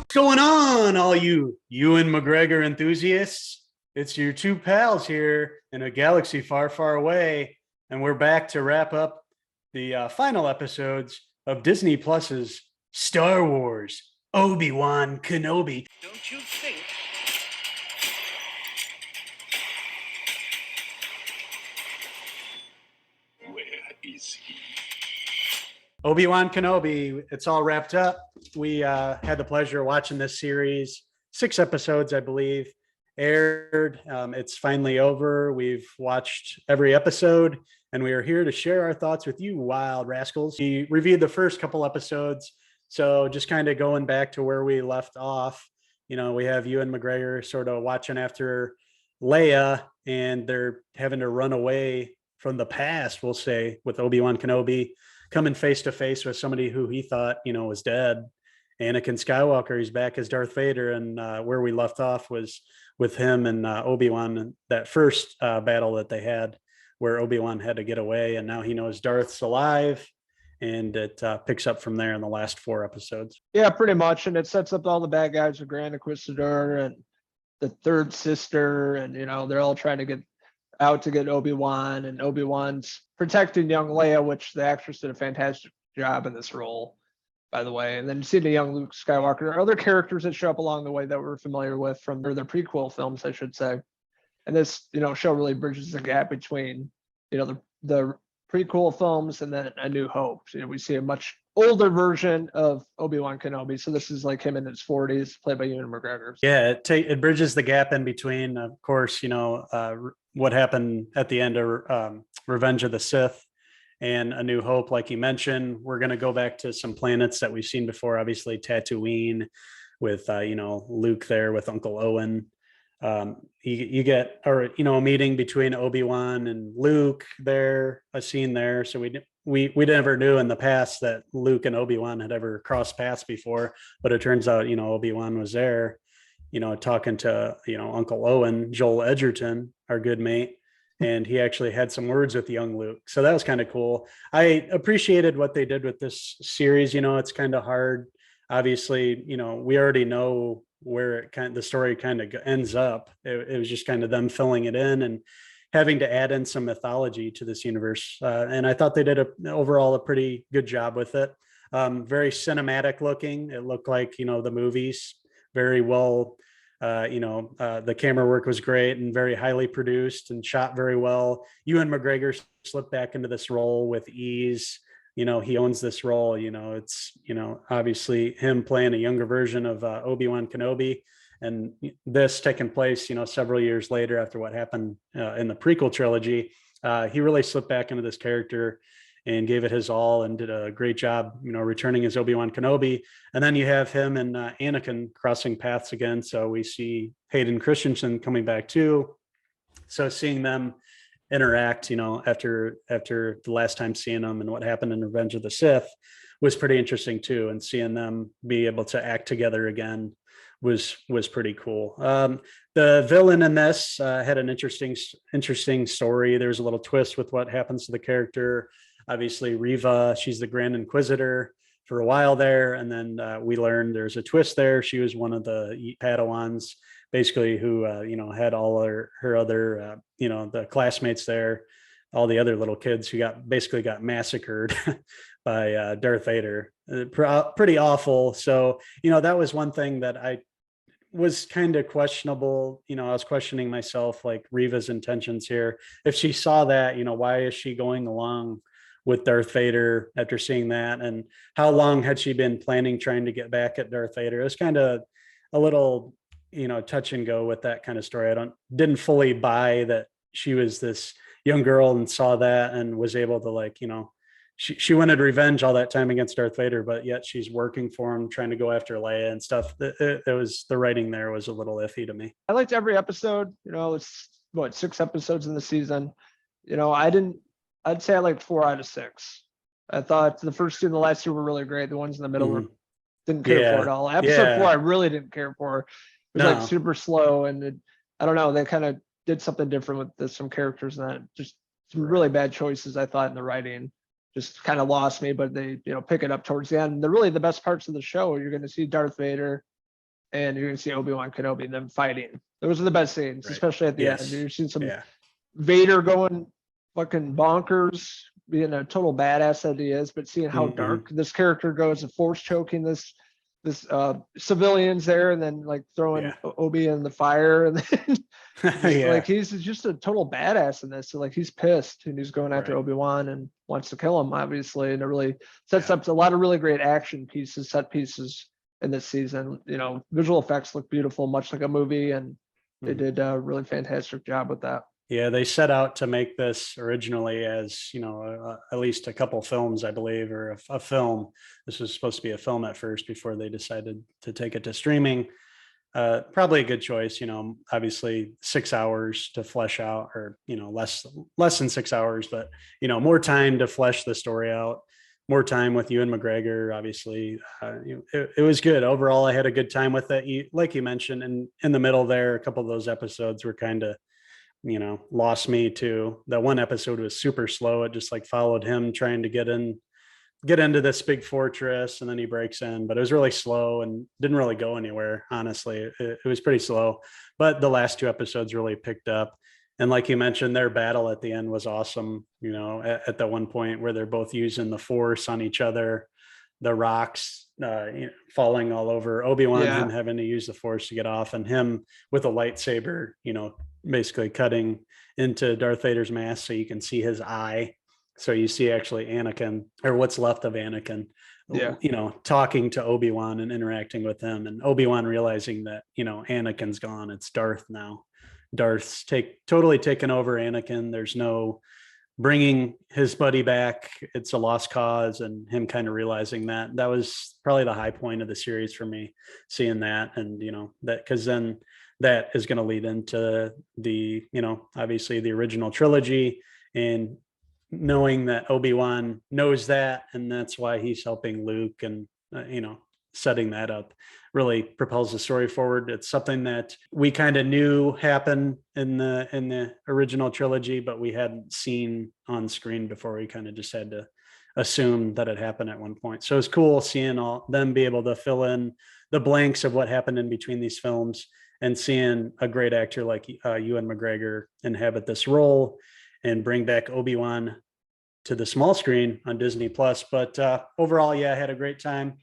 What's going on, all you Ewan McGregor enthusiasts? It's your two pals here in a galaxy far, far away, and we're back to wrap up the final episodes of Disney Plus's Star Wars Obi-Wan Kenobi. Don't you think? Where is he? Obi-Wan Kenobi, it's all wrapped up. We had the pleasure of watching this series, 6 episodes, I believe, aired. It's finally over. We've watched every episode, and we are here to share our thoughts with you, wild rascals. We reviewed the first couple episodes, so just kind of going back to where we left off. We have Ewan McGregor sort of watching after Leia, and they're having to run away from the past, we'll say, with Obi-Wan Kenobi coming face to face with somebody who he thought, was dead. Anakin Skywalker, he's back as Darth Vader. And where we left off was with him and Obi-Wan, and that first battle that they had where Obi-Wan had to get away. And now he knows Darth's alive. And it picks up from there in the last 4 episodes. Yeah, pretty much. And it sets up all the bad guys, the Grand Inquisitor and the third sister. And, they're all trying to get out to get Obi-Wan, and Obi-Wan's protecting young Leia, which the actress did a fantastic job in this role, by the way. And then seeing the young Luke Skywalker, other characters that show up along the way that we're familiar with from the prequel films, I should say. And this, show really bridges the gap between, the prequel films and then A New Hope. We see a much older version of Obi-Wan Kenobi. So this is like him in his 40s, played by Ewan McGregor. Yeah, it bridges the gap in between, of course, what happened at the end of Revenge of the Sith and A New Hope. Like you mentioned, we're going to go back to some planets that we've seen before, obviously Tatooine with, Luke there with Uncle Owen. You get, a meeting between Obi-Wan and Luke there, a scene there. So we never knew in the past that Luke and Obi-Wan had ever crossed paths before, but it turns out, Obi-Wan was there, talking to, Uncle Owen, Joel Edgerton, our good mate. And he actually had some words with young Luke. So that was kind of cool. I appreciated what they did with this series. It's kind of hard. Obviously, we already know where the story kind of ends up. It was just kind of them filling it in and having to add in some mythology to this universe. And I thought they did overall a pretty good job with it. Very cinematic looking. It looked like, the movies very well. The camera work was great and very highly produced and shot very well. Ewan McGregor slipped back into this role with ease. He owns this role. It's, obviously him playing a younger version of Obi-Wan Kenobi, and this taking place, several years later after what happened in the prequel trilogy. He really slipped back into this character and gave it his all and did a great job, returning as Obi-Wan Kenobi. And then you have him and Anakin crossing paths again. So we see Hayden Christensen coming back too. So seeing them interact, after the last time seeing them and what happened in Revenge of the Sith was pretty interesting too. And seeing them be able to act together again was pretty cool. The villain in this had an interesting story. There's a little twist with what happens to the character. Obviously, Reva, she's the Grand Inquisitor for a while there. And then we learned there's a twist there. She was one of the Padawans, basically, who, had all her other, the classmates there, all the other little kids who basically got massacred by Darth Vader. Pretty awful. So, that was one thing that I was kind of questionable. I was questioning myself, like Reva's intentions here. If she saw that, why is she going along with Darth Vader after seeing that? And how long had she been planning trying to get back at Darth Vader? It was kind of a little, touch and go with that kind of story. Didn't fully buy that she was this young girl and saw that and was able to she wanted revenge all that time against Darth Vader, but yet she's working for him, trying to go after Leia and stuff. It was, the writing there was a little iffy to me. I liked every episode. It's 6 episodes in the season. I'd say I liked 4 out of 6. I thought the first 2 and the last 2 were really great. The ones in the middle didn't care for at all. Episode 4, I really didn't care for. It was super slow, and I don't know. They kind of did something different with some characters, and that just some really bad choices, I thought, in the writing. Just kind of lost me, but they pick it up towards the end. The best parts of the show, you're going to see Darth Vader and you're gonna see Obi-Wan Kenobi and them fighting. Those are the best scenes, Right. especially at the Yes. end. You're seeing some Yeah. Vader going fucking bonkers, being a total badass that he is, but seeing how dark this character goes, the force choking this civilians there, and then like throwing Yeah. Obi in the fire, and then just, Yeah. like he's just a total badass in this. So like he's pissed and he's going after Right. Obi-Wan and wants to kill him, obviously, and it really sets Yeah. up a lot of really great action pieces, set pieces in this season. You know, visual effects look beautiful, much like a movie, and they did a really fantastic job with that. Yeah, they set out to make this originally as, you know, at least a couple films, I believe, or a film. This was supposed to be a film at first before they decided to take it to streaming. Probably a good choice, you know, obviously 6 hours to flesh out, or, you know, less than 6 hours, but, you know, more time to flesh the story out, more time with Ewan McGregor, obviously. It was good. Overall, I had a good time with it. Like you mentioned, and in the middle there, a couple of those episodes were kind of, you know, lost me too. That one episode was super slow. It just like followed him trying to get into this big fortress, and then he breaks in, but it was really slow and didn't really go anywhere. Honestly, it was pretty slow, but the last two episodes really picked up. And like you mentioned, their battle at the end was awesome. You know, at the one point where they're both using the force on each other, the rocks falling all over Obi-Wan, Yeah. him having to use the force to get off, and him with a lightsaber, you know, basically cutting into Darth Vader's mask so you can see his eye. So you see actually Anakin, or what's left of Anakin, Yeah. you know, talking to Obi-Wan and interacting with him, and Obi-Wan realizing that, you know, Anakin's gone. It's Darth now. Darth's totally taken over Anakin. There's no bringing his buddy back. It's a lost cause, and him kind of realizing that was probably the high point of the series for me, seeing that. And, you know, that, because then that is going to lead into the, you know, obviously the original trilogy, and knowing that Obi-Wan knows that, and that's why he's helping Luke, and you know, setting that up really propels the story forward. It's something that we kind of knew happened in the original trilogy, but we hadn't seen on screen before. We kind of just had to assume that it happened at one point. So it's cool seeing all them be able to fill in the blanks of what happened in between these films, and seeing a great actor like Ewan McGregor inhabit this role and bring back Obi-Wan to the small screen on Disney Plus. But overall, yeah, I had a great time.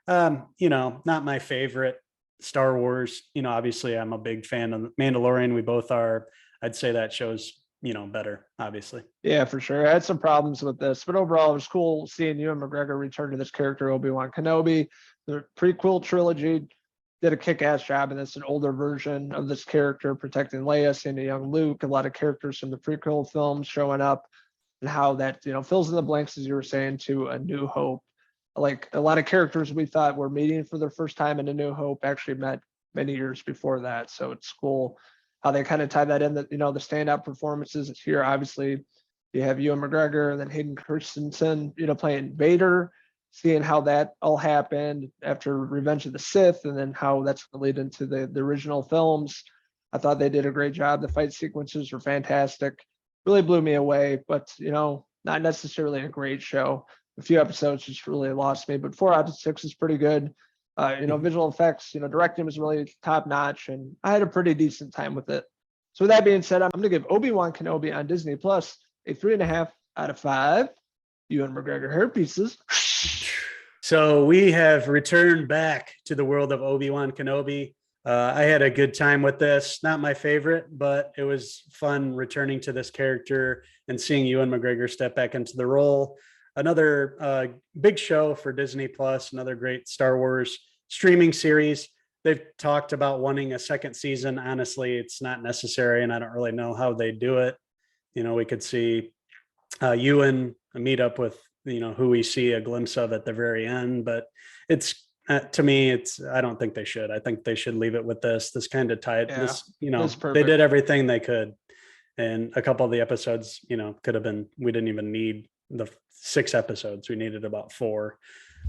You know, not my favorite Star Wars. You know, obviously I'm a big fan of Mandalorian. We both are. I'd say that show's, you know, better, obviously. Yeah, for sure. I had some problems with this, but overall, it was cool seeing Ewan McGregor return to this character, Obi-Wan Kenobi. The prequel trilogy did a kick-ass job in this, an older version of this character protecting Leia, seeing a young Luke, a lot of characters from the prequel films showing up, and how that, you know, fills in the blanks, as you were saying, to A New Hope. Like a lot of characters we thought were meeting for their first time in A New Hope actually met many years before that. So it's cool how they kind of tie that in, that, you know, the standout performances here. Obviously, you have Ewan McGregor and then Hayden Christensen, you know, playing Vader, seeing how that all happened after Revenge of the Sith, and then how that's going to lead into the original films. I thought they did a great job. The fight sequences were fantastic. Really blew me away, but, you know, not necessarily a great show. A few episodes just really lost me, but 4 out of 6 is pretty good. You know, visual effects, you know, directing was really top notch, and I had a pretty decent time with it. So with that being said, I'm going to give Obi-Wan Kenobi on Disney Plus a 3.5 out of 5. Ewan McGregor hair pieces. So we have returned back to the world of Obi-Wan Kenobi. I had a good time with this. Not my favorite, but it was fun returning to this character and seeing Ewan McGregor step back into the role. Another big show for Disney Plus, another great Star Wars streaming series. They've talked about wanting a second season. Honestly, it's not necessary, and I don't really know how they do it. You know, we could see Ewan meet up with, you know, who we see a glimpse of at the very end, but it's to me, I don't think they should. I think they should leave it with this kind of tied. Yeah, this, you know, that's they perfect. did everything they could, and a couple of the episodes, you know, could have been. We didn't even need the 6 episodes. We needed about 4.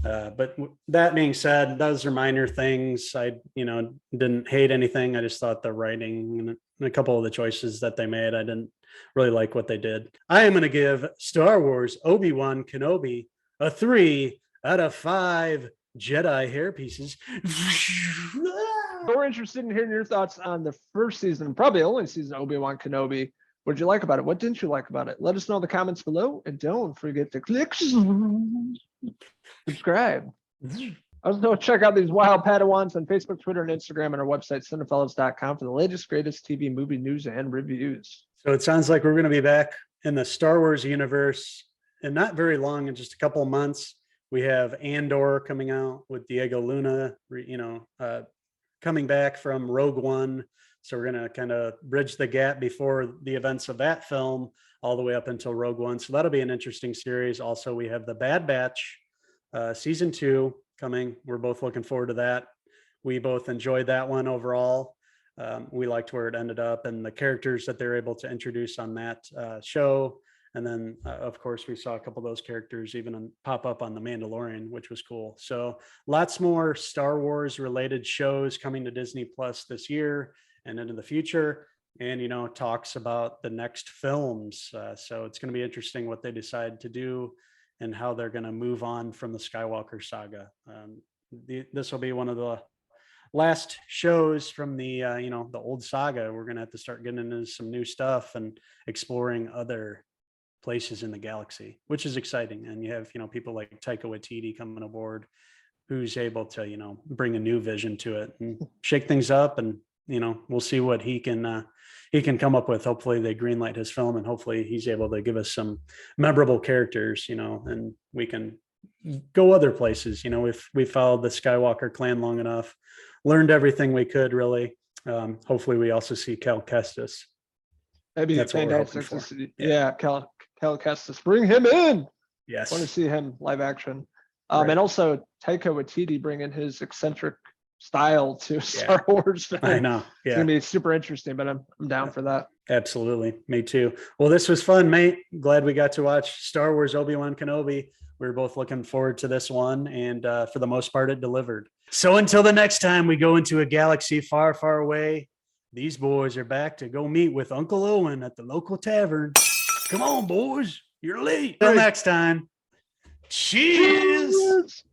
But that being said, those are minor things. I, you know, didn't hate anything. I just thought the writing and a couple of the choices that they made, I didn't really like what they did. I am going to give Star Wars Obi-Wan Kenobi a 3 out of 5 Jedi hair pieces. But we're interested in hearing your thoughts on the first season, probably only season of Obi-Wan Kenobi. What did you like about it? What didn't you like about it? Let us know in the comments below, and don't forget to click subscribe. Also, check out these wild Padawans on Facebook, Twitter, and Instagram, and our website, Cinephellas.com, for the latest, greatest TV, movie news, and reviews. So it sounds like we're going to be back in the Star Wars universe and not very long, in just a couple of months. We have Andor coming out with Diego Luna, coming back from Rogue One. So we're going to kind of bridge the gap before the events of that film all the way up until Rogue One. So that'll be an interesting series. Also, we have The Bad Batch, season 2 coming. We're both looking forward to that. We both enjoyed that one overall. We liked where it ended up and the characters that they're able to introduce on that show. And then, of course, we saw a couple of those characters even pop up on The Mandalorian, which was cool. So lots more Star Wars related shows coming to Disney Plus this year and into the future. And, talks about the next films. So it's going to be interesting what they decide to do and how they're going to move on from the Skywalker saga. This will be one of the last shows from the the old saga. We're going to have to start getting into some new stuff and exploring other places in the galaxy, which is exciting. And you have people like Taika Waititi coming aboard, who's able to bring a new vision to it and shake things up. And we'll see what he can come up with. Hopefully they greenlight his film, and hopefully he's able to give us some memorable characters, and we can go other places. If we followed the Skywalker clan long enough, learned everything we could, really. Hopefully we also see Cal Kestis. That'd be That's what we're hoping fantastic to for. see. Yeah, Cal Kestis, bring him in. Yes. Want to see him live action. Right. And also Taika Waititi bringing his eccentric style to Star Wars film. I know. It's Yeah, gonna be super interesting, but I'm down for that. absolutely. Me too. Well, this was fun, mate. Glad we got to watch Star Wars Obi-Wan Kenobi. We were both looking forward to this one, and for the most part, it delivered. So until the next time we go into a galaxy far, far away, these boys are back to go meet with Uncle Owen at the local tavern. Come on, boys. You're late. Till next time. Cheers. Cheers.